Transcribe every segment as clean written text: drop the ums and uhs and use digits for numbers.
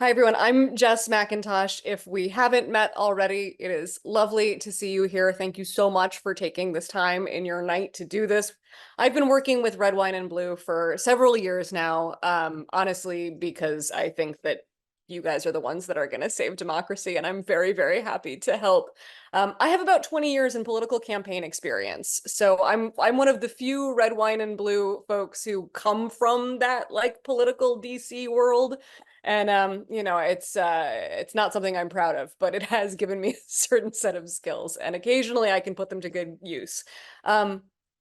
Hi, everyone. I'm Jess McIntosh. If we haven't met already, it is lovely to see you here. Thank you so much for taking this time in your night to do this. I've been working with Red Wine and Blue for several years now, honestly, because I think that you guys are the ones that are going to save democracy, and I'm very, very happy to help. I have about 20 years in political campaign experience, so I'm one of the few Red Wine and Blue folks who come from that like political DC world. And it's not something I'm proud of, but it has given me a certain set of skills, and occasionally I can put them to good use.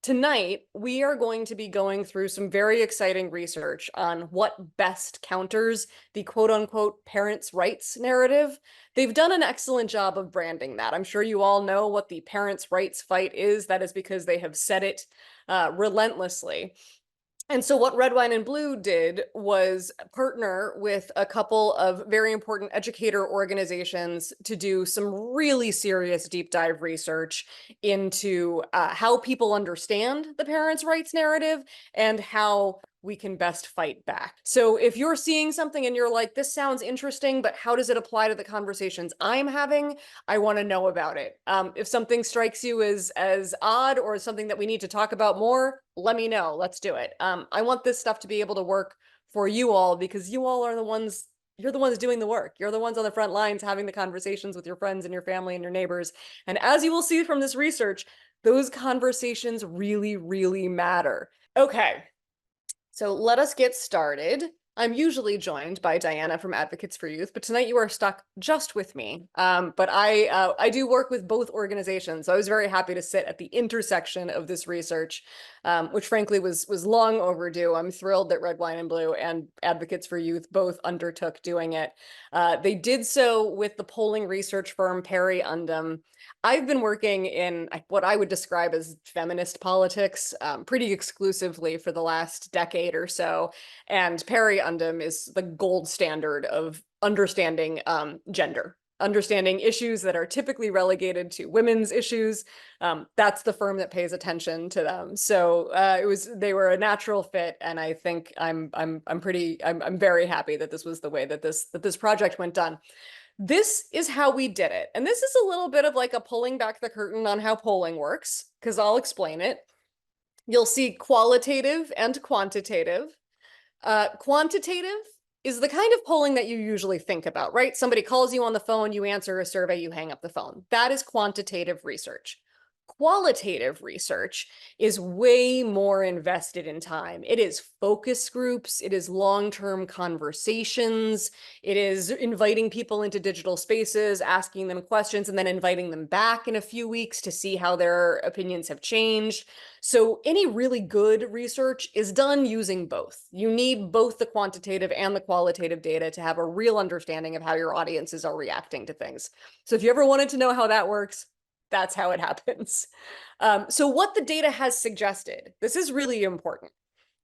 Tonight, we are going to be going through some very exciting research on what best counters the quote unquote parents' rights narrative. They've done an excellent job of branding that. I'm sure you all know what the parents' rights fight is. That is because they have said it relentlessly. And so what Red Wine and Blue did was partner with a couple of very important educator organizations to do some really serious deep dive research into how people understand the parents' rights narrative and how we can best fight back. So if you're seeing something and you're like, this sounds interesting, but how does it apply to the conversations I'm having? I want to know about it. If something strikes you as odd or something that we need to talk about more, let me know. Let's do it. I want this stuff to be able to work for you all because you all are the ones, you're the ones doing the work. You're the ones on the front lines having the conversations with your friends and your family and your neighbors. And as you will see from this research, those conversations really, really matter. Okay. So let us get started. I'm usually joined by Diana from Advocates for Youth, but tonight you are stuck just with me. But I do work with both organizations, so I was very happy to sit at the intersection of this research, which frankly was long overdue. I'm thrilled that Red Wine and Blue and Advocates for Youth both undertook doing it. They did so with the polling research firm Perry Undum. I've been working in what I would describe as feminist politics pretty exclusively for the last decade or so. And Perry Undum is the gold standard of understanding gender, understanding issues that are typically relegated to women's issues. That's the firm that pays attention to them. So they were a natural fit, and I think I'm very happy that this was the way that this project went done. This is how we did it. And this is a little bit of like a pulling back the curtain on how polling works, because I'll explain it. You'll see qualitative and quantitative. Quantitative is the kind of polling that you usually think about, right? Somebody calls you on the phone, you answer a survey, you hang up the phone. That is quantitative research. Qualitative research is way more invested in time. It is focus groups, it is long-term conversations, it is inviting people into digital spaces, asking them questions, and then inviting them back in a few weeks to see how their opinions have changed. So any really good research is done using both. You need both the quantitative and the qualitative data to have a real understanding of how your audiences are reacting to things. So if you ever wanted to know how that works, that's how it happens. So what the data has suggested, this is really important,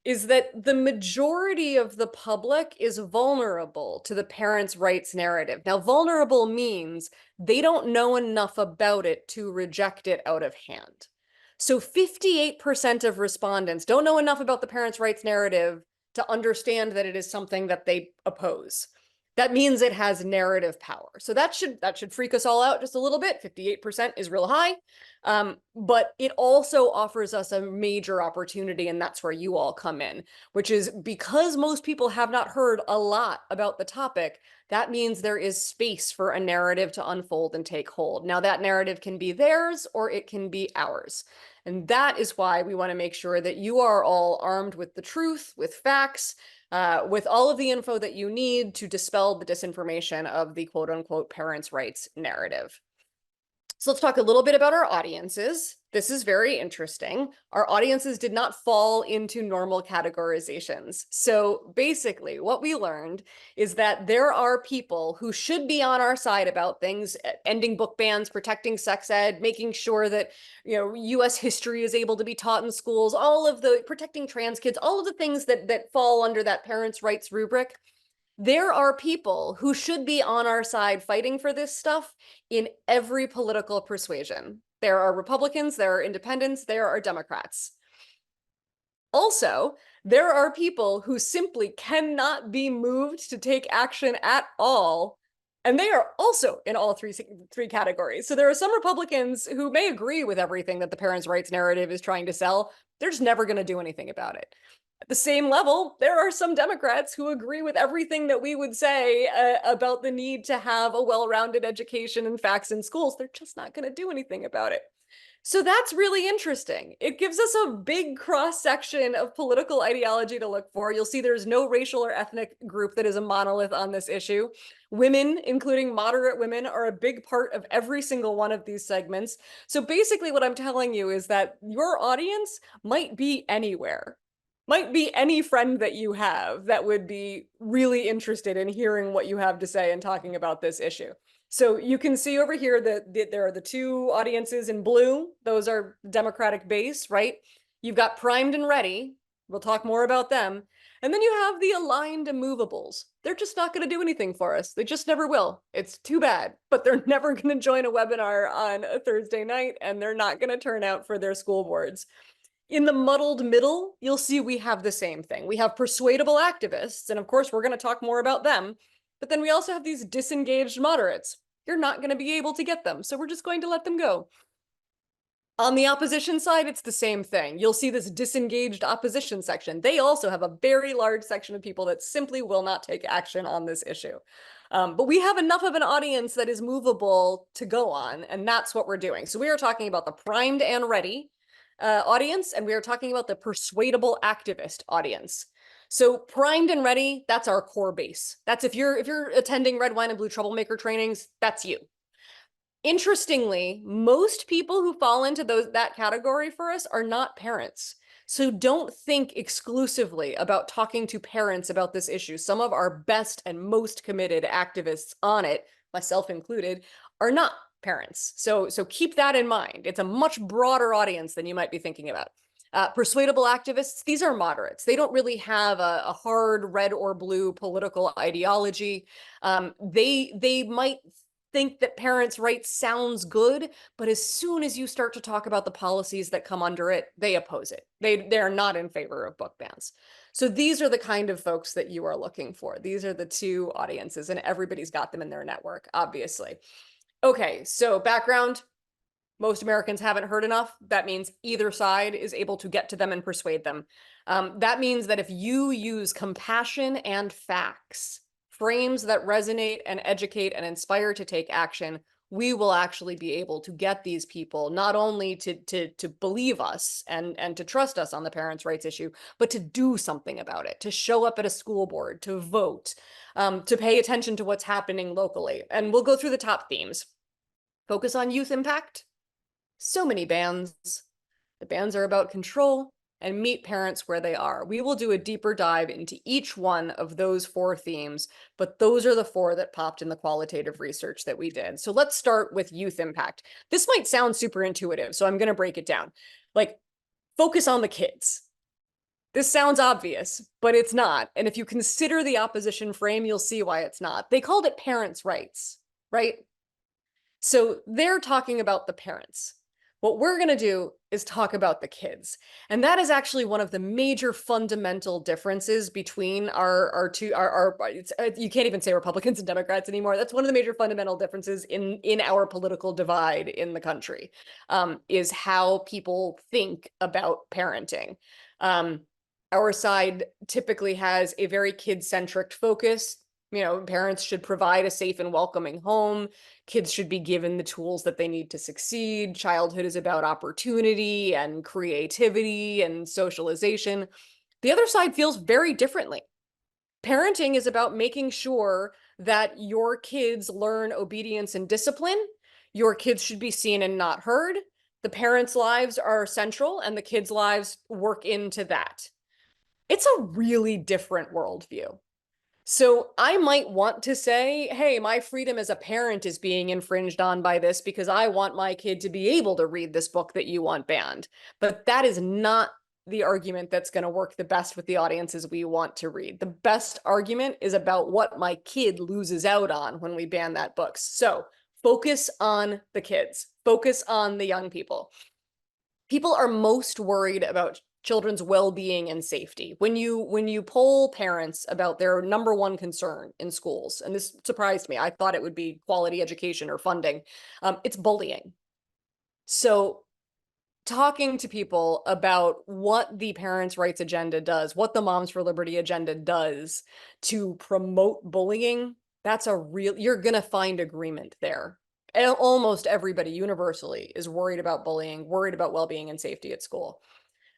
is that the majority of the public is vulnerable to the parents' rights narrative. Now, vulnerable means they don't know enough about it to reject it out of hand. So 58% of respondents don't know enough about the parents' rights narrative to understand that it is something that they oppose. That means it has narrative power. So that should freak us all out just a little bit. 58% is real high. But it also offers us a major opportunity, and that's where you all come in, which is because most people have not heard a lot about the topic, that means there is space for a narrative to unfold and take hold. Now, that narrative can be theirs or it can be ours. And that is why we want to make sure that you are all armed with the truth, with facts, with all of the info that you need to dispel the disinformation of the quote unquote parents' rights narrative. So let's talk a little bit about our audiences. This is very interesting. Our audiences did not fall into normal categorizations. So basically, what we learned is that there are people who should be on our side about things, ending book bans, protecting sex ed, making sure that US history is able to be taught in schools, all of the protecting trans kids, all of the things that fall under that parents' rights rubric. There are people who should be on our side fighting for this stuff in every political persuasion. There are Republicans, there are independents, there are Democrats. Also, There are people who simply cannot be moved to take action at all. And they are also in all three categories. So there are some Republicans who may agree with everything that the parents' rights narrative is trying to sell. They're just never going to do anything about it. At the same level, there are some Democrats who agree with everything that we would say about the need to have a well-rounded education and facts in schools. They're just not going to do anything about it. So that's really interesting. It gives us a big cross-section of political ideology to look for. You'll see there's no racial or ethnic group that is a monolith on this issue. Women, including moderate women, are a big part of every single one of these segments. So basically what I'm telling you is that your audience might be anywhere. Might be any friend that you have that would be really interested in hearing what you have to say and talking about this issue. So you can see over here that there are the two audiences in blue. Those are Democratic base, right? You've got primed and ready. We'll talk more about them. And then you have the aligned immovables. They're just not going to do anything for us. They just never will. It's too bad, but they're never going to join a webinar on a Thursday night, and they're not going to turn out for their school boards. In the muddled middle, you'll see we have the same thing. We have persuadable activists, and of course, we're going to talk more about them. But then we also have these disengaged moderates. You're not going to be able to get them, so we're just going to let them go. On the opposition side, it's the same thing. You'll see this disengaged opposition section. They also have a very large section of people that simply will not take action on this issue. But we have enough of an audience that is movable to go on, and that's what we're doing. So we are talking about the primed and ready audience, and we are talking about the persuadable activist audience. So primed and ready, that's our core base. That's if you're attending red, wine, and blue troublemaker trainings, that's you. Interestingly, most people who fall into that category for us are not parents. So don't think exclusively about talking to parents about this issue. Some of our best and most committed activists on it, myself included, are not parents. So keep that in mind. It's a much broader audience than you might be thinking about. Persuadable activists, these are moderates. They don't really have a hard red or blue political ideology. They might think that parents' rights sounds good, but as soon as you start to talk about the policies that come under it, they oppose it. They're not in favor of book bans. So these are the kind of folks that you are looking for. These are the two audiences, and everybody's got them in their network, obviously. Okay, so background. Most Americans haven't heard enough. That means either side is able to get to them and persuade them. That means that if you use compassion and facts, frames that resonate and educate and inspire to take action, we will actually be able to get these people not only to believe us and to trust us on the parents' rights issue, but to do something about it, to show up at a school board, to vote, to pay attention to what's happening locally. And we'll go through the top themes. Focus on youth impact. So many bans. The bans are about control, and meet parents where they are. We will do a deeper dive into each one of those 4 themes, but those are the 4 that popped in the qualitative research that we did. So let's start with youth impact. This might sound super intuitive, so I'm going to break it down. Like, focus on the kids. This sounds obvious, but it's not. And if you consider the opposition frame, you'll see why it's not. They called it parents' rights, right? So they're talking about the parents. What we're going to do is talk about the kids. And that is actually one of the major fundamental differences between our two, you can't even say Republicans and Democrats anymore. That's one of the major fundamental differences in our political divide in the country, is how people think about parenting. Our side typically has a very kid-centric focus. You know, parents should provide a safe and welcoming home. Kids should be given the tools that they need to succeed. Childhood is about opportunity and creativity and socialization. The other side feels very differently. Parenting is about making sure that your kids learn obedience and discipline. Your kids should be seen and not heard. The parents' lives are central, and the kids' lives work into that. It's a really different worldview. So I might want to say, hey, my freedom as a parent is being infringed on by this because I want my kid to be able to read this book that you want banned. But that is not the argument that's going to work the best with the audiences we want to read. The best argument is about what my kid loses out on when we ban that book. So focus on the kids, focus on the young people. People are most worried about children's well-being and safety. When you poll parents about their number one concern in schools, and this surprised me, I thought it would be quality education or funding, it's bullying. So talking to people about what the parents' rights agenda does, what the Moms for Liberty agenda does to promote bullying, that's you're gonna find agreement there. Almost everybody universally is worried about bullying, worried about well-being and safety at school.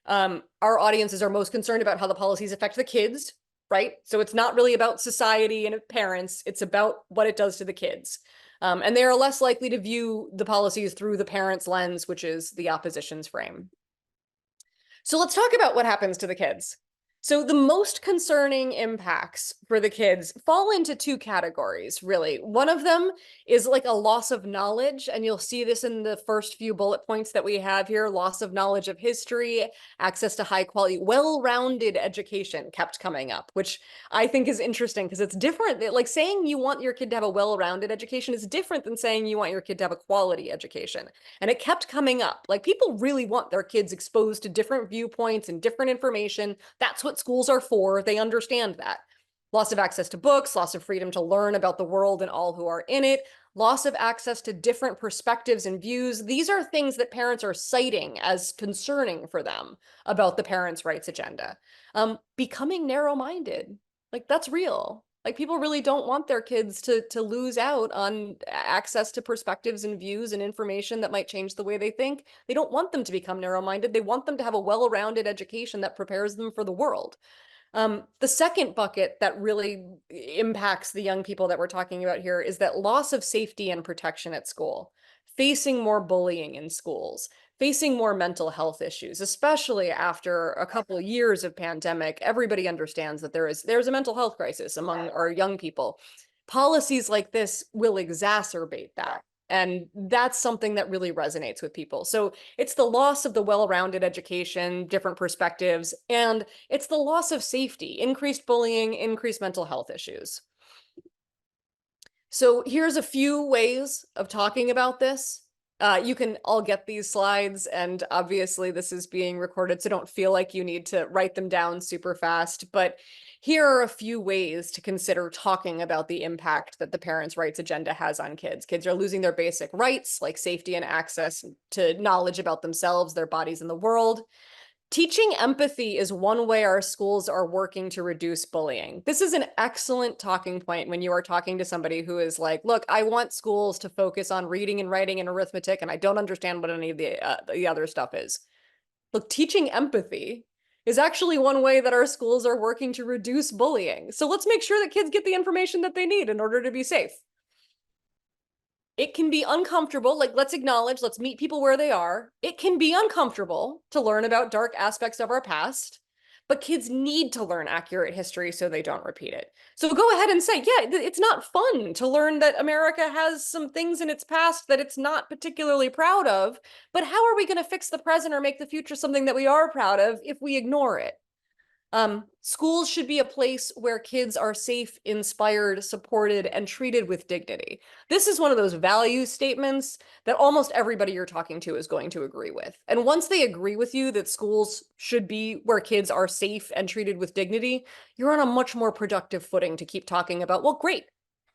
Our audiences are most concerned about how the policies affect the kids, right? So it's not really about society and parents, it's about what it does to the kids. And they are less likely to view the policies through the parents' lens, which is the opposition's frame. So let's talk about what happens to the kids. So the most concerning impacts for the kids fall into two categories, really. One of them is like a loss of knowledge, and you'll see this in the first few bullet points that we have here: loss of knowledge of history, access to high quality, well-rounded education kept coming up, which I think is interesting because it's different. Like saying you want your kid to have a well-rounded education is different than saying you want your kid to have a quality education. And it kept coming up. Like people really want their kids exposed to different viewpoints and different information. That's what schools are for. They understand that. Loss of access to books, loss of freedom to learn about the world and all who are in it, loss of access to different perspectives and views. These are things that parents are citing as concerning for them about the parents' rights agenda. Becoming narrow-minded, like that's real. Like people really don't want their kids to lose out on access to perspectives and views and information that might change the way they think. They don't want them to become narrow-minded. They want them to have a well-rounded education that prepares them for the world. The second bucket that really impacts the young people that we're talking about here is that loss of safety and protection at school, facing more bullying in schools, facing more mental health issues, especially after a couple of years of pandemic. Everybody understands that there's a mental health crisis among our young people. Policies like this will exacerbate that. And that's something that really resonates with people. So it's the loss of the well-rounded education, different perspectives, and it's the loss of safety, increased bullying, increased mental health issues. So here's a few ways of talking about this. You can all get these slides, and obviously this is being recorded, so don't feel like you need to write them down super fast. But here are a few ways to consider talking about the impact that the parents' rights agenda has on kids. Kids are losing their basic rights, like safety and access to knowledge about themselves, their bodies, and the world. Teaching empathy is one way our schools are working to reduce bullying. This is an excellent talking point when you are talking to somebody who is like, look, I want schools to focus on reading and writing and arithmetic, and I don't understand what any of the other stuff is. Look, teaching empathy is actually one way that our schools are working to reduce bullying. So let's make sure that kids get the information that they need in order to be safe. It can be uncomfortable, like let's acknowledge, let's meet people where they are. It can be uncomfortable to learn about dark aspects of our past, but kids need to learn accurate history so they don't repeat it. So go ahead and say, yeah, it's not fun to learn that America has some things in its past that it's not particularly proud of, but how are we going to fix the present or make the future something that we are proud of if we ignore it? Schools should be a place where kids are safe, inspired, supported, and treated with dignity. This is one of those value statements that almost everybody you're talking to is going to agree with. And once they agree with you that schools should be where kids are safe and treated with dignity, you're on a much more productive footing to keep talking about, well, great.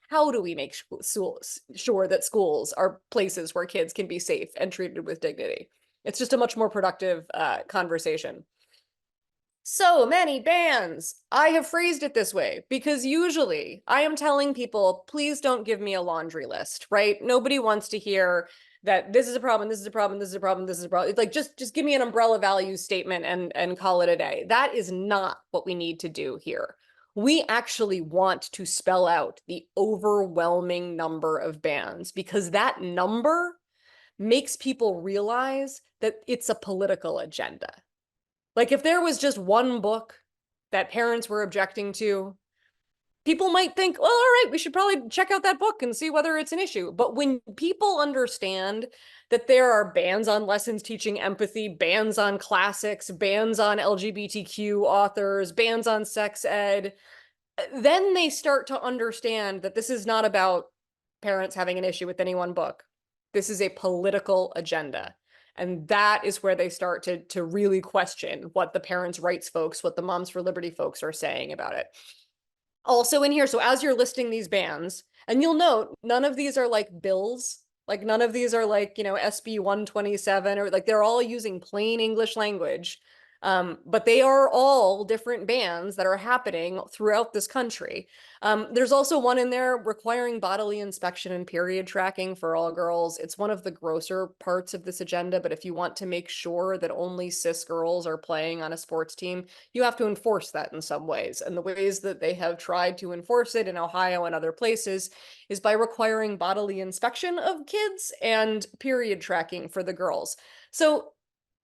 How do we make sure that schools are places where kids can be safe and treated with dignity? It's just a much more productive conversation. So many bans. I have phrased it this way because usually I am telling people, please don't give me a laundry list, right? Nobody wants to hear that this is a problem, this is a problem, this is a problem, this is a problem. It's like, just give me an umbrella value statement and call it a day. That is not what we need to do here. We actually want to spell out the overwhelming number of bans because that number makes people realize that it's a political agenda. Like if there was just one book that parents were objecting to, people might think, well, all right, we should probably check out that book and see whether it's an issue. But when people understand that there are bans on lessons teaching empathy, bans on classics, bans on LGBTQ authors, bans on sex ed, then they start to understand that this is not about parents having an issue with any one book. This is a political agenda. And that is where they start to really question what the parents' rights folks, what the Moms for Liberty folks are saying about it. Also in here, so as you're listing these bans, and you'll note none of these are like bills, like none of these are like, SB 127, or like they're all using plain English language. But they are all different bans that are happening throughout this country. There's also one in there requiring bodily inspection and period tracking for all girls. It's one of the grosser parts of this agenda, but if you want to make sure that only cis girls are playing on a sports team, you have to enforce that in some ways. And the ways that they have tried to enforce it in Ohio and other places is by requiring bodily inspection of kids and period tracking for the girls. So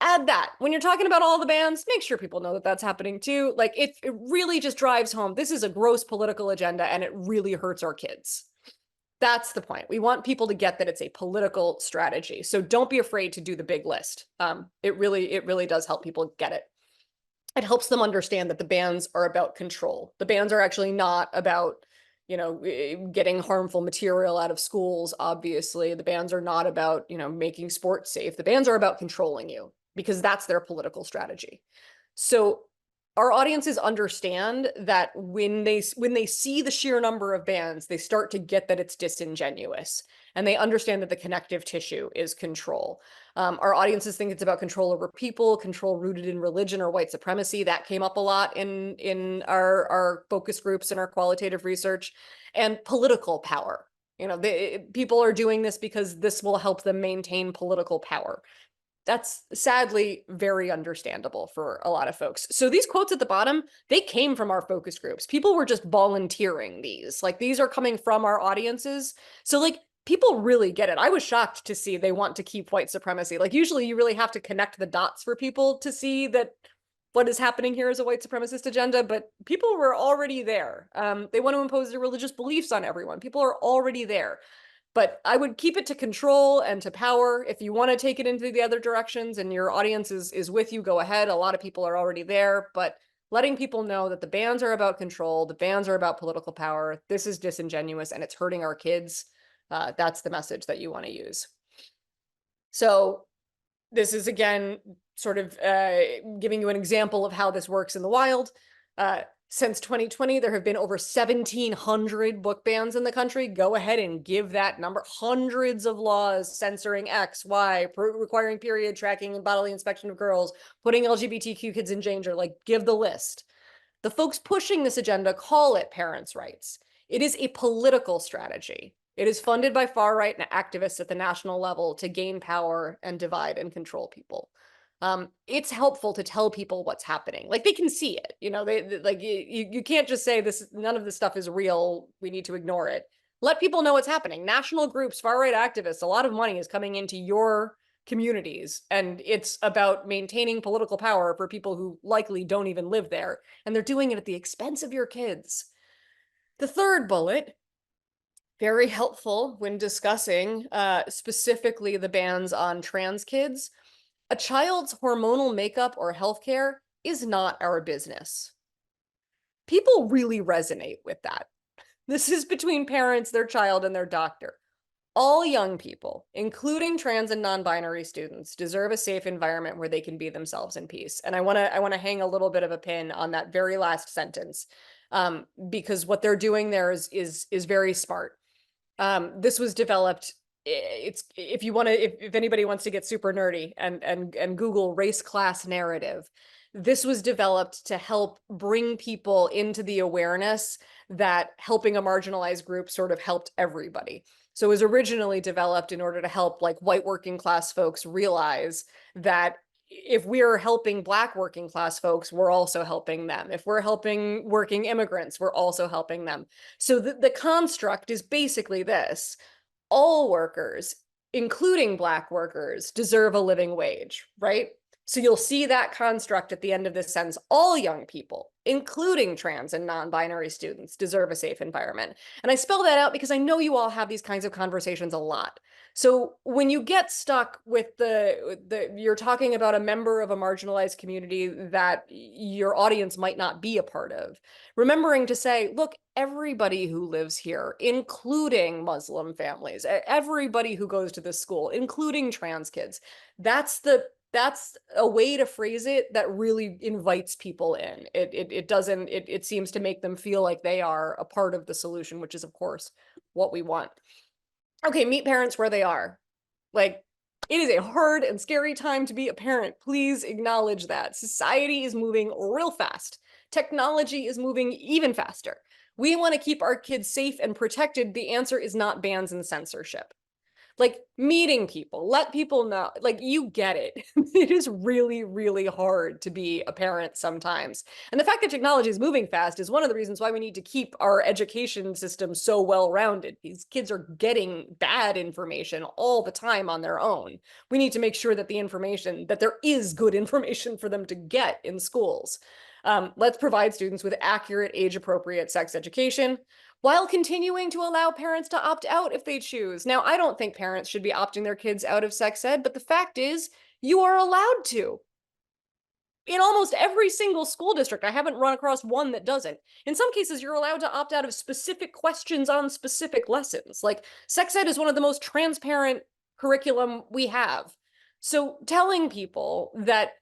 add that. When you're talking about all the bans, make sure people know that that's happening too. Like it really just drives home. This is a gross political agenda and it really hurts our kids. That's the point. We want people to get that it's a political strategy. So don't be afraid to do the big list. It really does help people get it. It helps them understand that the bans are about control. The bans are actually not about, getting harmful material out of schools. Obviously, the bans are not about, making sports safe. The bans are about controlling you, because that's their political strategy. So our audiences understand that when they see the sheer number of bans, they start to get that it's disingenuous, and they understand that the connective tissue is control. Our audiences think it's about control over people, control rooted in religion or white supremacy. That came up a lot in our focus groups and our qualitative research, and political power. People are doing this because this will help them maintain political power. That's sadly very understandable for a lot of folks. So these quotes at the bottom, they came from our focus groups. People were just volunteering these. Like these are coming from our audiences. So like people really get it. I was shocked to see they want to keep white supremacy. Like usually you really have to connect the dots for people to see that what is happening here is a white supremacist agenda, but people were already there. They want to impose their religious beliefs on everyone. People are already there. But I would keep it to control and to power. If you want to take it into the other directions and your audience is with you, go ahead. A lot of people are already there, but letting people know that the bans are about control, the bans are about political power. This is disingenuous and it's hurting our kids. That's the message that you want to use. So this is, again, sort of giving you an example of how this works in the wild. Since 2020, there have been over 1,700 book bans in the country. Go ahead and give that number. Hundreds of laws censoring X, Y, requiring period tracking and bodily inspection of girls, putting LGBTQ kids in danger. Like, give the list. The folks pushing this agenda call it parents' rights. It is a political strategy. It is funded by far-right activists at the national level to gain power and divide and control people. It's helpful to tell people what's happening. Like they can see it, they like you can't just say none of this stuff is real, we need to ignore it. Let people know what's happening. National groups, far-right activists, a lot of money is coming into your communities, and it's about maintaining political power for people who likely don't even live there, and they're doing it at the expense of your kids. The third bullet, very helpful when discussing specifically the bans on trans kids. A child's hormonal makeup or healthcare is not our business. People really resonate with that. This is between parents, their child, and their doctor. All young people, including trans and non-binary students, deserve a safe environment where they can be themselves in peace. And I want to hang a little bit of a pin on that very last sentence, because what they're doing there is very smart. This was developed. If anybody wants to get super nerdy and Google race class narrative, this was developed to help bring people into the awareness that helping a marginalized group sort of helped everybody. So it was originally developed in order to help like white working class folks realize that if we're helping Black working class folks, we're also helping them. If we're helping working immigrants, we're also helping them. So the construct is basically this: all workers, including Black workers, deserve a living wage, right? So you'll see that construct at the end of this sentence. All young people, including trans and non-binary students, deserve a safe environment. And I spell that out because I know you all have these kinds of conversations a lot. So when you get stuck with you're talking about a member of a marginalized community that your audience might not be a part of, remembering to say, look, everybody who lives here, including Muslim families, everybody who goes to this school, including trans kids, that's a way to phrase it that really invites people in. It seems to make them feel like they are a part of the solution, which is of course what we want. Okay, meet parents where they are. Like, it is a hard and scary time to be a parent. Please acknowledge that. Society is moving real fast. Technology is moving even faster. We want to keep our kids safe and protected. The answer is not bans and censorship. Like, meeting people, let people know, like, you get it. It is really, really hard to be a parent sometimes. And the fact that technology is moving fast is one of the reasons why we need to keep our education system so well-rounded. These kids are getting bad information all the time on their own. We need to make sure that that there is good information for them to get in schools. Let's provide students with accurate, age-appropriate sex education, while continuing to allow parents to opt out if they choose. Now, I don't think parents should be opting their kids out of sex ed, but the fact is, you are allowed to. In almost every single school district, I haven't run across one that doesn't. In some cases, you're allowed to opt out of specific questions on specific lessons. Like, sex ed is one of the most transparent curriculum we have. So telling people that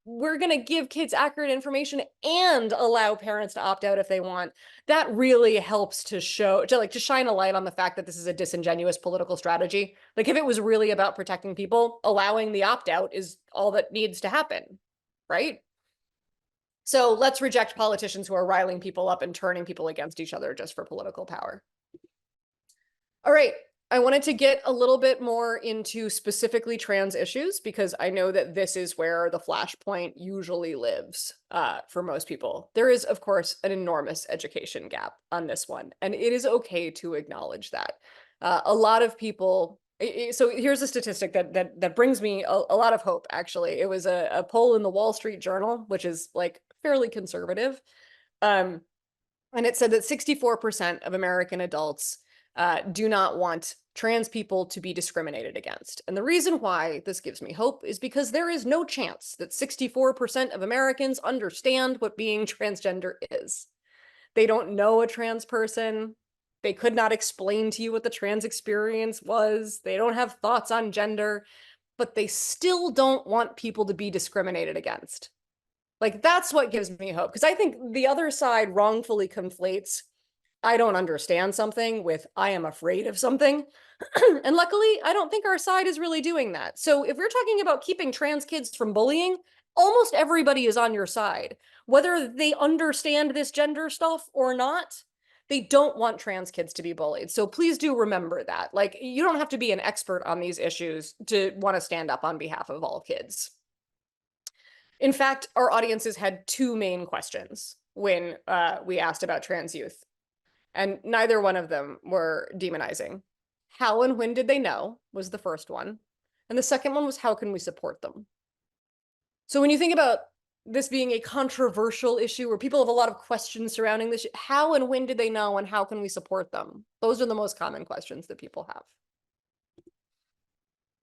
we're going to give kids accurate information and allow parents to opt out if they want, that really helps to shine a light on the fact that this is a disingenuous political strategy. Like, if it was really about protecting people, allowing the opt out is all that needs to happen, right? So let's reject politicians who are riling people up and turning people against each other just for political power. All right, I wanted to get a little bit more into specifically trans issues because I know that this is where the flashpoint usually lives for most people. There is, of course, an enormous education gap on this one, and it is okay to acknowledge that. A lot of people, so here's a statistic that brings me a lot of hope, actually. It was a poll in the Wall Street Journal, which is like fairly conservative. And it said that 64% of American adults do not want trans people to be discriminated against. And the reason why this gives me hope is because there is no chance that 64% of Americans understand what being transgender is. They don't know a trans person. They could not explain to you what the trans experience was. They don't have thoughts on gender, but they still don't want people to be discriminated against. Like, that's what gives me hope, because I think the other side wrongfully conflates I don't understand something with I am afraid of something. And luckily, I don't think our side is really doing that. So if we're talking about keeping trans kids from bullying, almost everybody is on your side. Whether they understand this gender stuff or not, they don't want trans kids to be bullied. So please do remember that. Like, you don't have to be an expert on these issues to want to stand up on behalf of all kids. In fact, our audiences had two main questions when we asked about trans youth, and neither one of them were demonizing. How and when did they know was the first one. And the second one was, how can we support them? So when you think about this being a controversial issue where people have a lot of questions surrounding this, how and when did they know and how can we support them? Those are the most common questions that people have.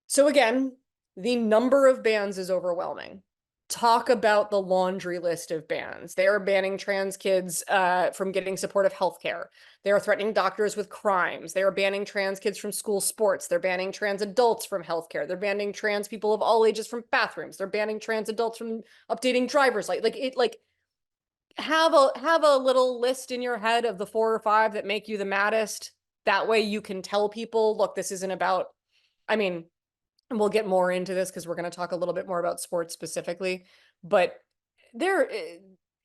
So again, the number of bans is overwhelming. Talk about the laundry list of bans. They are banning trans kids from getting supportive healthcare. They are threatening doctors with crimes. They are banning trans kids from school sports. They're banning trans adults from healthcare. They're banning trans people of all ages from bathrooms. They're banning trans adults from updating driver's license. Have a little list in your head of the 4 or 5 that make you the maddest. That way you can tell people, look, this isn't about, I mean, and we'll get more into this because we're going to talk a little bit more about sports specifically, but there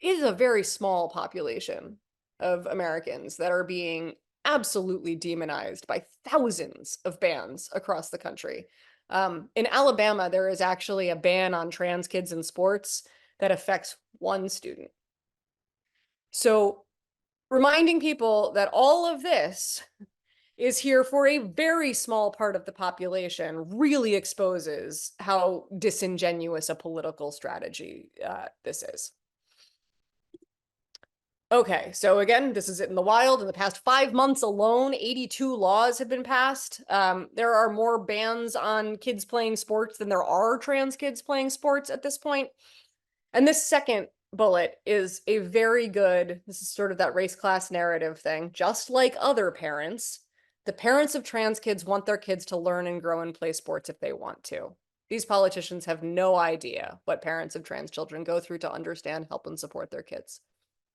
is a very small population of Americans that are being absolutely demonized by thousands of bans across the country. In Alabama, there is actually a ban on trans kids in sports that affects 1 student. So reminding people that all of this is here for a very small part of the population really exposes how disingenuous a political strategy this is. Okay, so again, this is it in the wild. In the past 5 months alone, 82 laws have been passed. There are more bans on kids playing sports than there are trans kids playing sports at this point. And this second bullet is a very good, this is sort of that race class narrative thing. Just like other parents, the parents of trans kids want their kids to learn and grow and play sports if they want to. These politicians have no idea what parents of trans children go through to understand, help, and support their kids.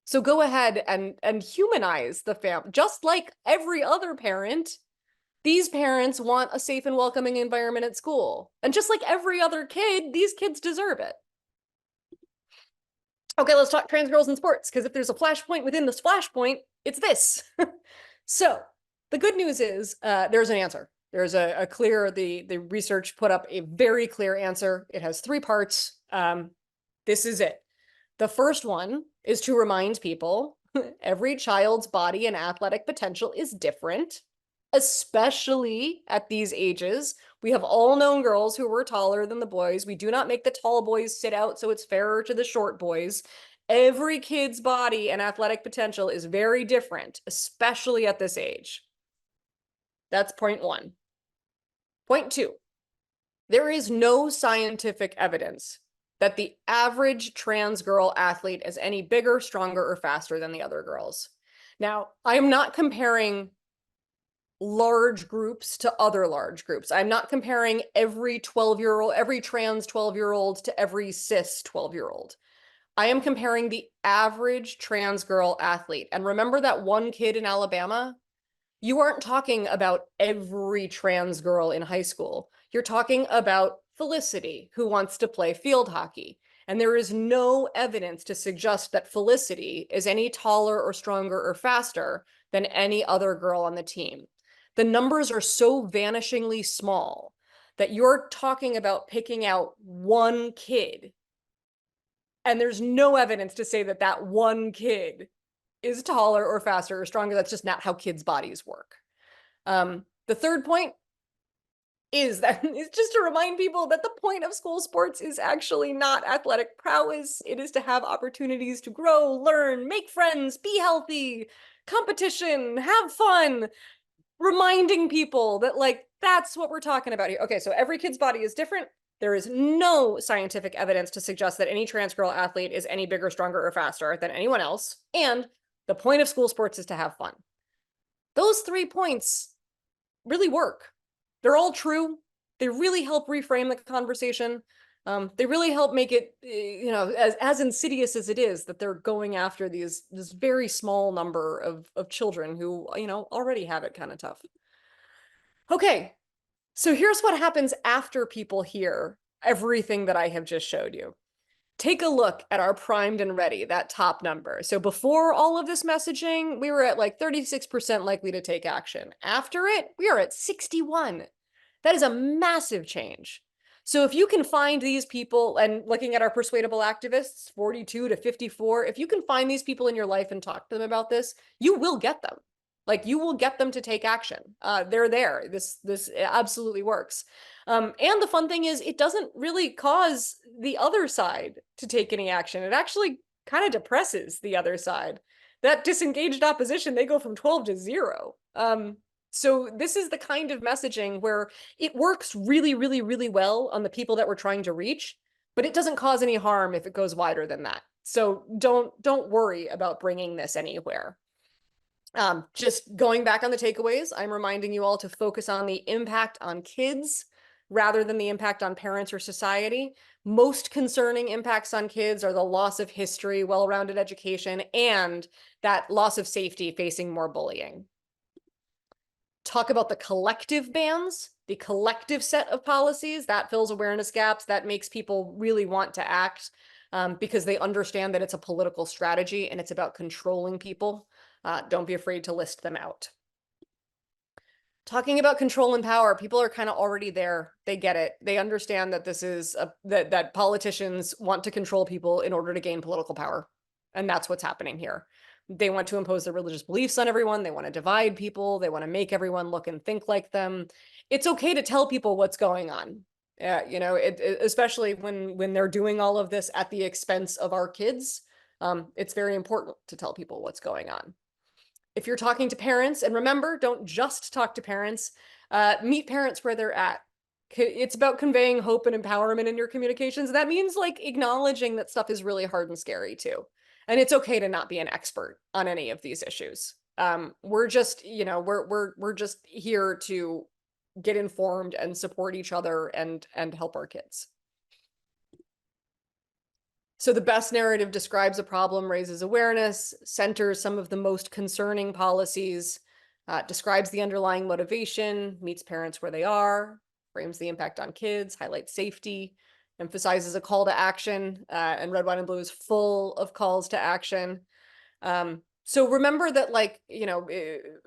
So go ahead and humanize the family. Just like every other parent, these parents want a safe and welcoming environment at school. And just like every other kid, these kids deserve it. Okay, let's talk trans girls in sports, because if there's a flashpoint within this flashpoint, it's this. So the good news is there's an answer. There's a clear, the research put up a very clear answer. It has 3 parts. This is it. The first one is to remind people every child's body and athletic potential is different, especially at these ages. We have all known girls who were taller than the boys. We do not make the tall boys sit out so it's fairer to the short boys. Every kid's body and athletic potential is very different, especially at this age. That's point 1. Point 2, there is no scientific evidence that the average trans girl athlete is any bigger, stronger, or faster than the other girls. Now, I am not comparing large groups to other large groups. I'm not comparing every 12-year-old, every trans 12-year-old to every cis 12-year-old. I am comparing the average trans girl athlete. And remember that one kid in Alabama? You aren't talking about every trans girl in high school. You're talking about Felicity, who wants to play field hockey. And there is no evidence to suggest that Felicity is any taller or stronger or faster than any other girl on the team. The numbers are so vanishingly small that you're talking about picking out one kid. And there's no evidence to say that that one kid is taller or faster or stronger. That's just not how kids' bodies work. The third point is that it's just to remind people that the point of school sports is actually not athletic prowess. It is to have opportunities to grow, learn, make friends, be healthy, competition, have fun, reminding people that, like, that's what we're talking about here. Okay, so every kid's body is different. There is no scientific evidence to suggest that any trans girl athlete is any bigger, stronger, or faster than anyone else. And the point of school sports is to have fun. Those 3 points really work. They're all true. They really help reframe the conversation. They really help make it, as insidious as it is that they're going after this very small number of children who, already have it kind of tough. Okay, so here's what happens after people hear everything that I have just showed you. Take a look at our primed and ready, that top number. So before all of this messaging, we were at like 36% likely to take action. After it, we are at 61. That is a massive change. So if you can find these people, and looking at our persuadable activists, 42 to 54, if you can find these people in your life and talk to them about this, you will get them. Like, you will get them to take action. They're there. This absolutely works. And the fun thing is, it doesn't really cause the other side to take any action. It actually kind of depresses the other side. That disengaged opposition, they go from 12 to 0. So this is the kind of messaging where it works really, really, really well on the people that we're trying to reach, but it doesn't cause any harm if it goes wider than that. So don't worry about bringing this anywhere. Just going back on the takeaways, I'm reminding you all to focus on the impact on kids rather than the impact on parents or society. Most concerning impacts on kids are the loss of history, well-rounded education, and that loss of safety facing more bullying. Talk about the collective bans, the collective set of policies that fills awareness gaps, that makes people really want to act because they understand that it's a political strategy and it's about controlling people. Don't be afraid to list them out. Talking about control and power, people are kind of already there. They get it. They understand that this is that politicians want to control people in order to gain political power. And that's what's happening here. They want to impose their religious beliefs on everyone. They want to divide people. They want to make everyone look and think like them. It's okay to tell people what's going on. Especially when they're doing all of this at the expense of our kids. It's very important to tell people what's going on. If you're talking to parents, and remember, don't just talk to parents, meet parents where they're at. It's about conveying hope and empowerment in your communications. That means like acknowledging that stuff is really hard and scary too. And it's okay to not be an expert on any of these issues. We're just, we're just here to get informed and support each other and help our kids. So the best narrative describes a problem, raises awareness, centers some of the most concerning policies, describes the underlying motivation, meets parents where they are, frames the impact on kids, highlights safety, emphasizes a call to action, and Red, White, and Blue is full of calls to action. So remember that, like,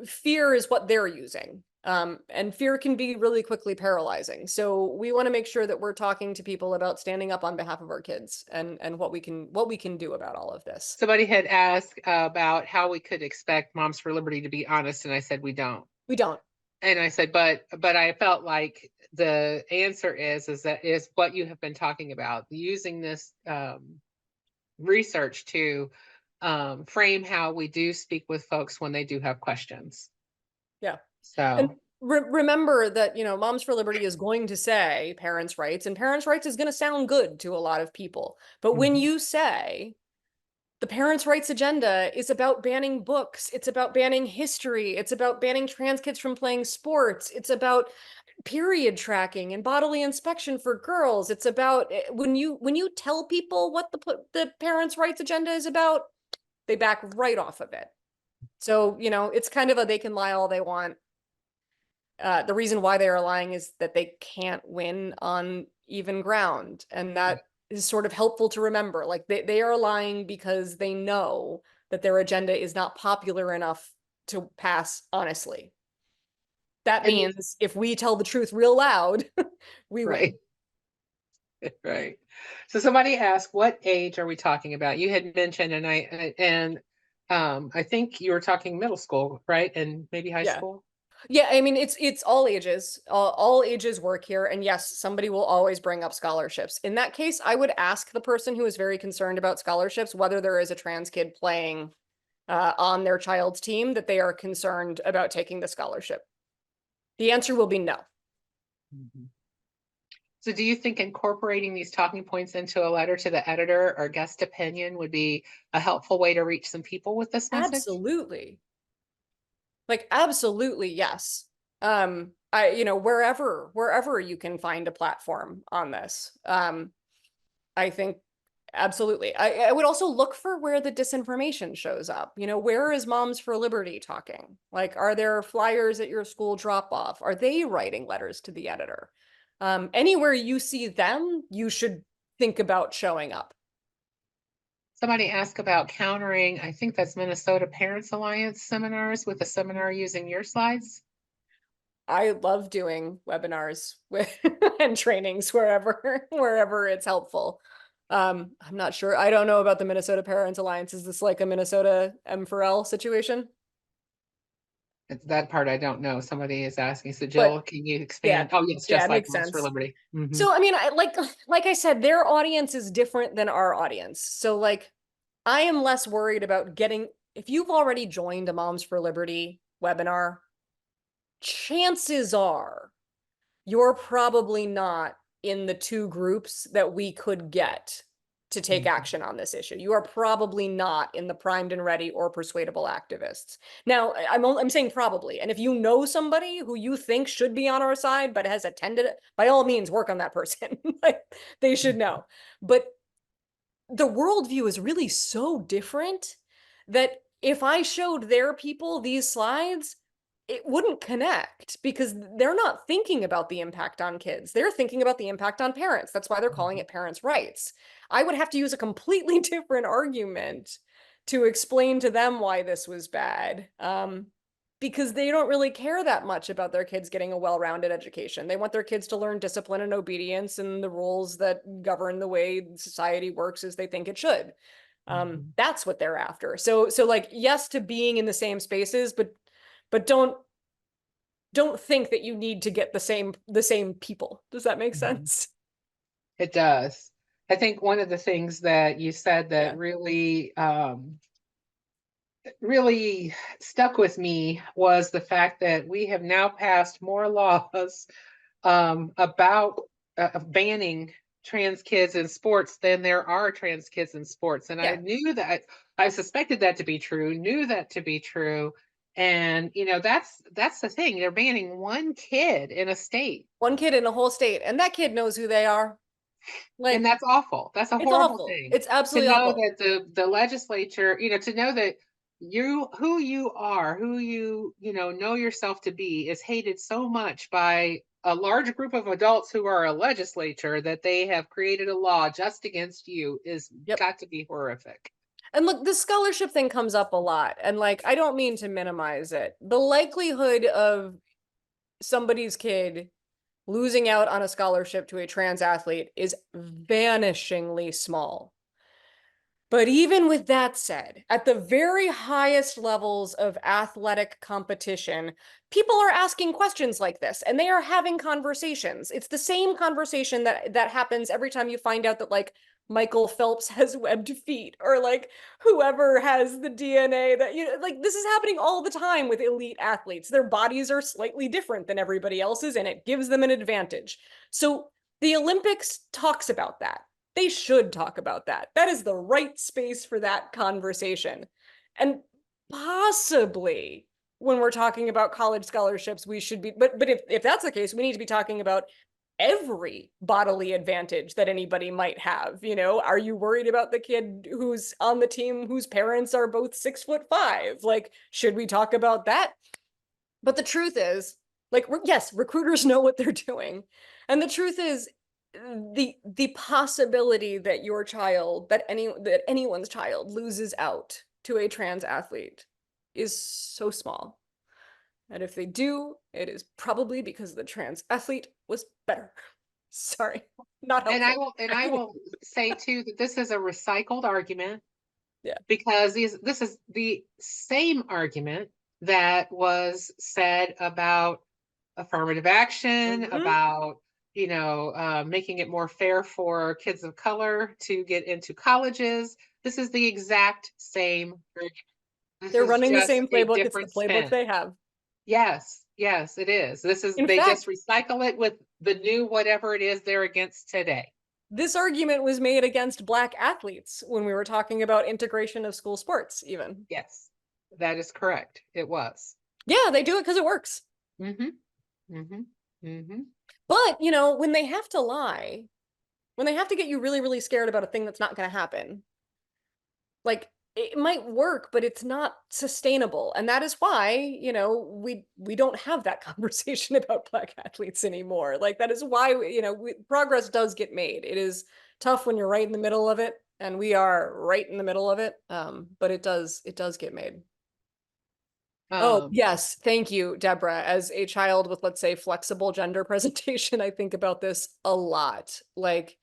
fear is what they're using. And fear can be really quickly paralyzing. So we want to make sure that we're talking to people about standing up on behalf of our kids and what we can do about all of this. Somebody had asked about how we could expect Moms for Liberty to be honest, and I said we don't. We don't. And I said, but I felt like the answer is what you have been talking about, using this research to frame how we do speak with folks when they do have questions. Yeah. So and remember that, Moms for Liberty is going to say parents' rights, and parents' rights is going to sound good to a lot of people. But when you say the parents' rights agenda is about banning books, it's about banning history, it's about banning trans kids from playing sports, it's about period tracking and bodily inspection for girls, it's about when you tell people what the parents' rights agenda is about, they back right off of it. So, it's kind of a they can lie all they want. The reason why they are lying is that they can't win on even ground. And that is sort of helpful to remember. Like they are lying because they know that their agenda is not popular enough to pass honestly. That means if we tell the truth real loud, we win. Right. So somebody asked, what age are we talking about? You had mentioned, and I think you were talking middle school, right? And maybe high school. Yeah, I mean, it's all ages. All ages work here. And yes, somebody will always bring up scholarships. In that case, I would ask the person who is very concerned about scholarships whether there is a trans kid playing on their child's team that they are concerned about taking the scholarship. The answer will be no. So do you think incorporating these talking points into a letter to the editor or guest opinion would be a helpful way to reach some people with this message? Absolutely. Like, absolutely, yes. Wherever you can find a platform on this. I think absolutely. I would also look for where the disinformation shows up. Where is Moms for Liberty talking? Like, are there flyers at your school drop off? Are they writing letters to the editor? Anywhere you see them, you should think about showing up. Somebody asked about countering, I think that's Minnesota Parents Alliance seminars with a seminar using your slides. I love doing webinars with and trainings wherever it's helpful. I'm not sure. I don't know about the Minnesota Parents Alliance. Is this like a Minnesota M4L situation? That part I don't know. Somebody is asking. So But Jill, can you expand? yeah, Oh, yes, yeah, just it like makes Moms for sense. Liberty. So I mean, like I said, their audience is different than our audience. So like, I am less worried about getting. If you've already joined a Moms for Liberty webinar, chances are you're probably not in the two groups that we could get to take action on this issue. You are probably not in the primed and ready or persuadable activists. Now, I'm saying probably. And if you know somebody who you think should be on our side but has attended it, by all means, work on that person. Like, they should know. But the worldview is really so different that if I showed their people these slides, it wouldn't connect because they're not thinking about the impact on kids. They're thinking about the impact on parents. That's why they're calling it parents' rights. I would have to use a completely different argument to explain to them why this was bad. Because they don't really care that much about their kids getting a well-rounded education. They want their kids to learn discipline and obedience and the rules that govern the way society works as they think it should. That's what they're after. So like, yes to being in the same spaces, but don't think that you need to get the same people. Does that make sense? It does. I think one of the things that you said that Yeah. really stuck with me was the fact that we have now passed more laws about banning trans kids in sports than there are trans kids in sports. And I Yeah. knew that, I suspected that to be true, knew that to be true. And that's the thing. They're banning one kid in a state. One kid in a whole state, and that kid knows who they are. And Like, that's awful. That's a it's horrible awful. thing It's to absolutely know awful. that the legislature, to know that who you are, who know yourself to be is hated so much by a large group of adults who are a legislature that they have created a law just against you is Yep. got to be horrific. And look, the scholarship thing comes up a lot. And like, I don't mean to minimize it. The likelihood of somebody's kid losing out on a scholarship to a trans athlete is vanishingly small. But even with that said, at the very highest levels of athletic competition, people are asking questions like this and they are having conversations. It's the same conversation that happens every time you find out that like Michael Phelps has webbed feet or like whoever has the DNA that like this is happening all the time with elite athletes. Their bodies are slightly different than everybody else's and it gives them an advantage. So the Olympics talks about that. They should talk about that. That is the right space for that conversation. And possibly when we're talking about college scholarships, we should be, but if that's the case, we need to be talking about every bodily advantage that anybody might have. Are you worried about the kid who's on the team whose parents are both 6'5"? Like, should we talk about that? But the truth is, like, yes, recruiters know what they're doing. And the truth is, the possibility that your child, that anyone's child loses out to a trans athlete is so small. And if they do, it is probably because the trans athlete was better. Sorry, not And I helpful. will and I will say too that this is a recycled argument Yeah. because this is the same argument that was said about affirmative action, Mhm. about making it more fair for kids of color to get into colleges. This is the exact same argument. This They're is running the just same a playbook. It's the different playbook spin. they have. Yes, yes, it is. In They just fact, recycle it with the new whatever it is they're against today. this argument was made against Black athletes when we were talking about integration of school sports, even. Yes, that is correct. It was. Yeah, they do it because it works. Mm-hmm. Mm-hmm. Mm-hmm. But, when they have to lie, when they have to get you really, really scared about a thing that's not going to happen, like it might work, but it's not sustainable. And that is why, we don't have that conversation about Black athletes anymore. Like that is why, progress does get made. It is tough when you're right in the middle of it, and we are right in the middle of it. But it does get made. Oh, Um, yes. Thank you, Deborah. As a child with, let's say, flexible gender presentation, I think about this a lot. Like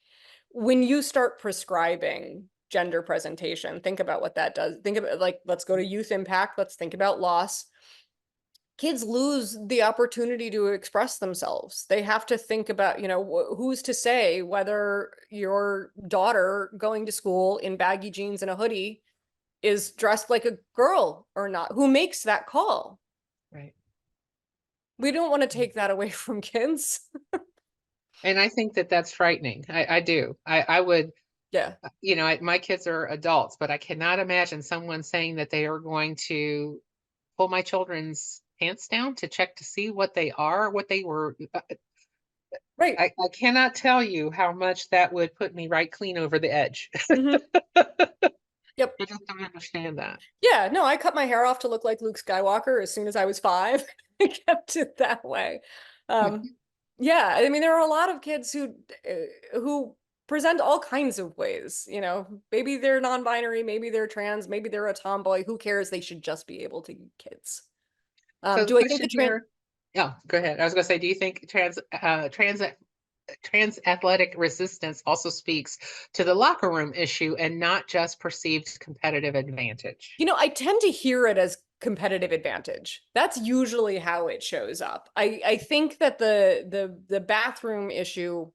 when you start prescribing gender presentation, think about what that does. Think about like, let's go to youth impact. Let's think about loss. Kids lose the opportunity to express themselves. They have to think about, who's to say whether your daughter going to school in baggy jeans and a hoodie is dressed like a girl or not? Who makes that call? right. We don't want to take that away from kids. And I think that that's frightening. I do. I would, Yeah. my kids are adults, but I cannot imagine someone saying that they are going to pull my children's pants down to check to see what they are, what they were. Right. I cannot tell you how much that would put me right clean over the edge. Hmm. Yep. I just don't understand that. Yeah, no, I cut my hair off to look like Luke Skywalker as soon as I was 5. I kept it that way. Um, yeah, I mean, there are a lot of kids who present all kinds of ways, maybe they're non-binary, maybe they're trans, maybe they're a tomboy. Who cares? They should just be able to be kids. So the Do I think question the trans here, oh, go ahead. I was going to say, do you think trans athletic resistance also speaks to the locker room issue and not just perceived competitive advantage? I tend to hear it as competitive advantage. That's usually how it shows up. I think that the bathroom issue,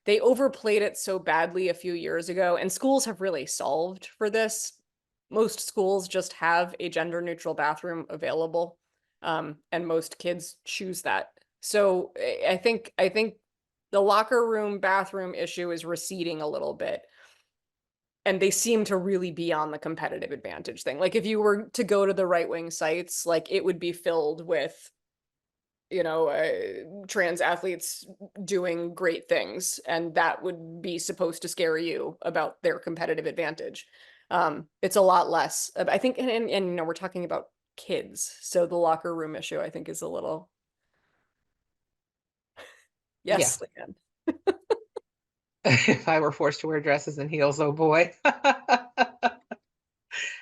they overplayed it so badly a few years ago, and schools have really solved for this. Most schools just have a gender neutral bathroom available, and most kids choose that. So I think the locker room bathroom issue is receding a little bit. And they seem to really be on the competitive advantage thing. Like if you were to go to the right wing sites, like it would be filled with, trans athletes doing great things, and that would be supposed to scare you about their competitive advantage. It's a lot less. I think, and we're talking about kids, so the locker room issue, I think, is a little. Yeah. Yes, Leanne. If I were forced to wear dresses and heels, oh boy.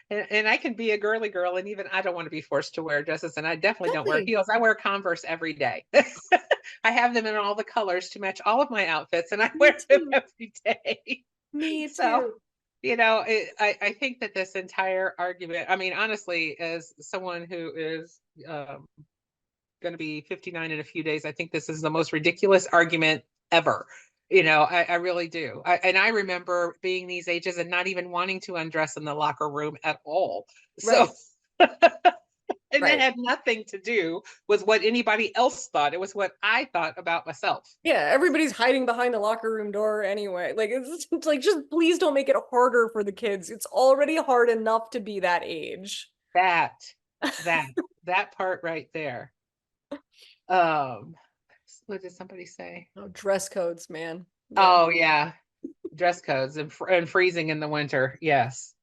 And I can be a girly girl, and even I don't want to be forced to wear dresses, and I definitely don't wear Exactly. heels. I wear Converse every day. I have them in all the colors to match all of my outfits, and I Me wear them too. every day. Me So, too. I think that this entire argument, I mean, honestly, as someone who is going to be 59 in a few days, I think this is the most ridiculous argument ever. I really do. And I remember being these ages and not even wanting to undress in the locker room at all. So, Right. and it Right. had nothing to do with what anybody else thought. It was what I thought about myself. Yeah, everybody's hiding behind the locker room door anyway. Like it's like just please don't make it harder for the kids. It's already hard enough to be that age. That, that, that part right there. Um, what did somebody say? Oh, dress codes, man. Yeah. Oh yeah, dress codes and freezing in the winter. Yes.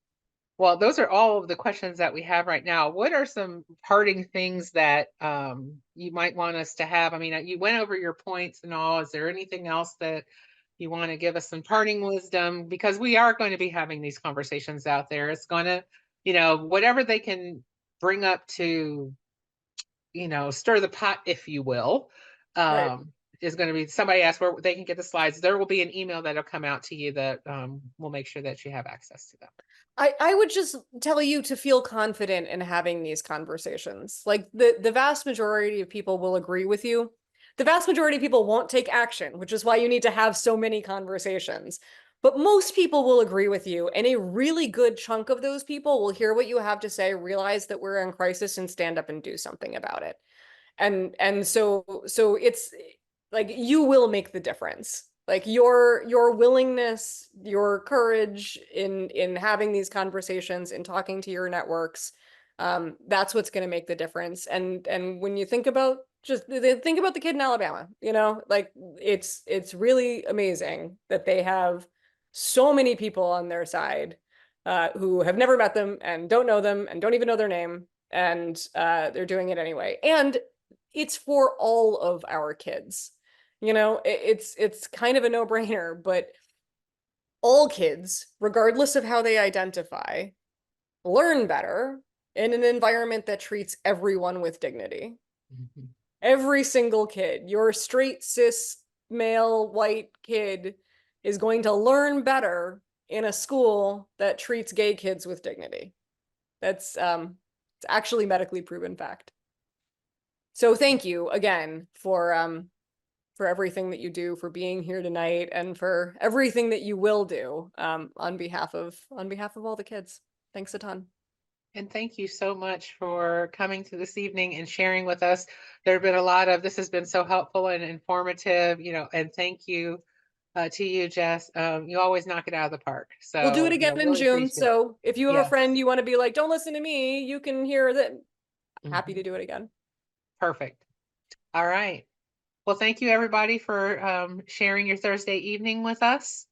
Well, those are all of the questions that we have right now. What are some parting things that you might want us to have? I mean, you went over your points and all. Is there anything else that you want to give us some parting wisdom? Because we are going to be having these conversations out there. It's going to, whatever they can bring up to, stir the pot, if you will, Right. is going to be somebody asked where they can get the slides. There will be an email that'll come out to you that will make sure that you have access to them. I would just tell you to feel confident in having these conversations. Like the vast majority of people will agree with you. The vast majority of people won't take action, which is why you need to have so many conversations. But most people will agree with you, and a really good chunk of those people will hear what you have to say, realize that we're in crisis, and stand up and do something about it. And so it's like you will make the difference. Like your willingness, your courage in having these conversations, in talking to your networks, that's what's going to make the difference. And when you think about the kid in Alabama, like it's really amazing that they have so many people on their side, who have never met them and don't know them and don't even know their name, and they're doing it anyway. And it's for all of our kids. It's kind of a no-brainer, but all kids, regardless of how they identify, learn better in an environment that treats everyone with dignity. Mhm. Every single kid, your straight, cis, male, white kid is going to learn better in a school that treats gay kids with dignity. That's it's actually medically proven fact. So thank you again for everything that you do, for being here tonight, and for everything that you will do, on behalf of all the kids. Thanks a ton. And thank you so much for coming to this evening and sharing with us. There have been this has been so helpful and informative, and thank you to you, Jess. You always knock it out of the park. We'll do it So, again in really June. appreciate it. So if you have a friend Yes. you want to be like, don't listen to me, you can hear that. Happy Mhm. to do it again. Perfect. All right. Well, thank you everybody for sharing your Thursday evening with us.